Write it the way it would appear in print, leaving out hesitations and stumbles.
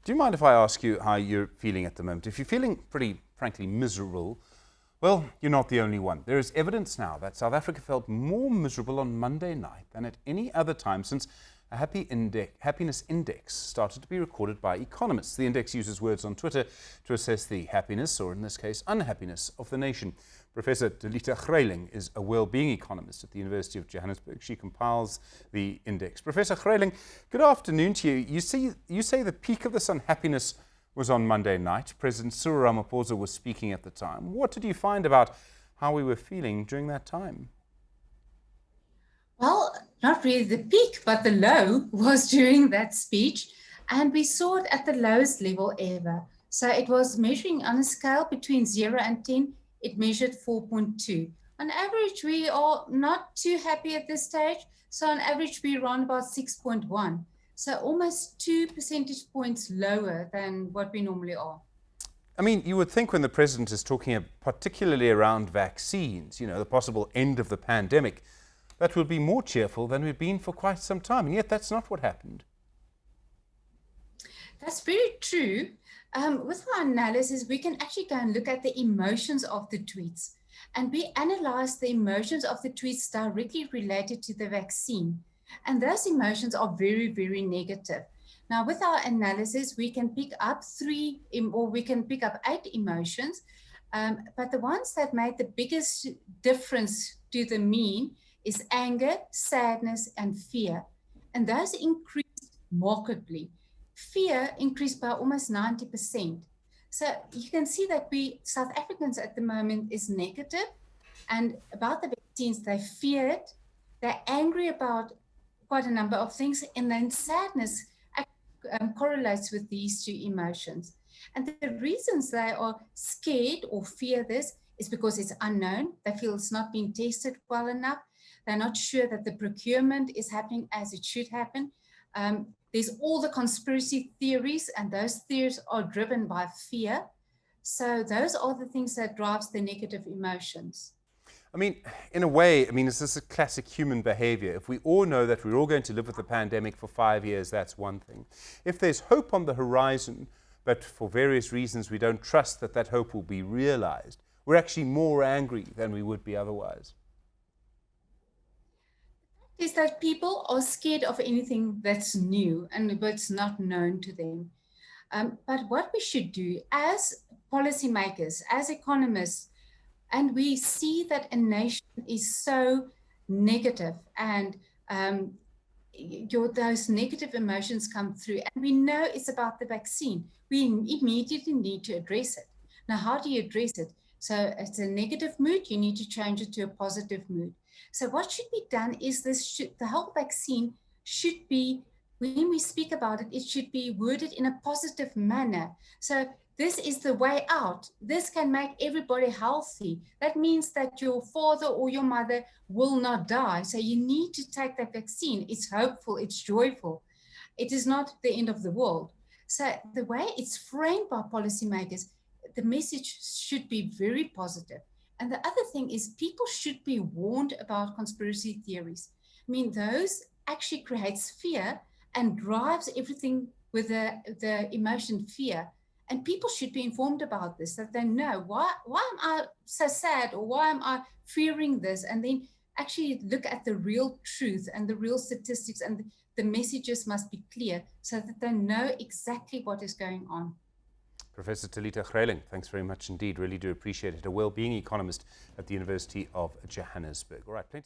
Do you mind if I ask you how you're feeling at the moment? If you're feeling pretty, frankly, miserable, well, you're not the only one. There is evidence now that South Africa felt more miserable on Monday night than at any other time since a happiness index started to be recorded by economists. The index uses words on Twitter to assess the happiness, or in this case, unhappiness, of the nation. Professor Delita Greyling is a well-being economist at the University of Johannesburg. She compiles the index. Professor Greyling, good afternoon to you. You say the peak of this unhappiness was on Monday night. President Cyril Ramaphosa was speaking at the time. What did you find about how we were feeling during that time? Well, not really the peak, but the low was during that speech. And we saw it at the lowest level ever. So it was measuring on a scale between 0 and 10, it measured 4.2. On average, we are not too happy at this stage. So on average, we're around about 6.1. So almost 2 percentage points lower than what we normally are. I mean, you would think when the president is talking particularly around vaccines, the possible end of the pandemic, that we'll be more cheerful than we've been for quite some time. And yet that's not what happened. That's very true. With our analysis, we can actually go and look at the emotions of the tweets. And we analyze the emotions of the tweets directly related to the vaccine. And those emotions are very, very negative. Now, with our analysis, we can pick up 8 emotions. But the ones that made the biggest difference to the mean is anger, sadness, and fear. And those increased markedly. Fear increased by almost 90%. So you can see that South Africans at the moment is negative, and about the vaccines, they fear it, they're angry about quite a number of things, and then sadness correlates with these two emotions. And the reasons they are scared or fear this is because it's unknown. They feel it's not being tested well enough. They're not sure that the procurement is happening as it should happen. There's all the conspiracy theories, and those theories are driven by fear. So those are the things that drives the negative emotions. I mean, in a way, is this a classic human behavior? If we all know that we're all going to live with the pandemic for 5 years, that's one thing. If there's hope on the horizon, but for various reasons we don't trust that that hope will be realized, we're actually more angry than we would be otherwise. Is that people are scared of anything that's new and what's not known to them. But what we should do as policymakers, as economists, and we see that a nation is so negative and those negative emotions come through, and we know it's about the vaccine, we immediately need to address it. Now, how do you address it? So it's a negative mood, you need to change it to a positive mood. So what should be done is the whole vaccine should be, when we speak about it, it should be worded in a positive manner. So this is the way out. This can make everybody healthy. That means that your father or your mother will not die. So you need to take that vaccine. It's hopeful, it's joyful. It is not the end of the world. So the way it's framed by policymakers, the message should be very positive. And the other thing is people should be warned about conspiracy theories. Those actually creates fear and drives everything with the emotion fear. And people should be informed about this, that they know, why am I so sad, or why am I fearing this? And then actually look at the real truth and the real statistics, and the messages must be clear so that they know exactly what is going on. Professor Delita Greyling, thanks very much indeed. Really do appreciate it. A well-being economist at the University of Johannesburg. All right, plenty.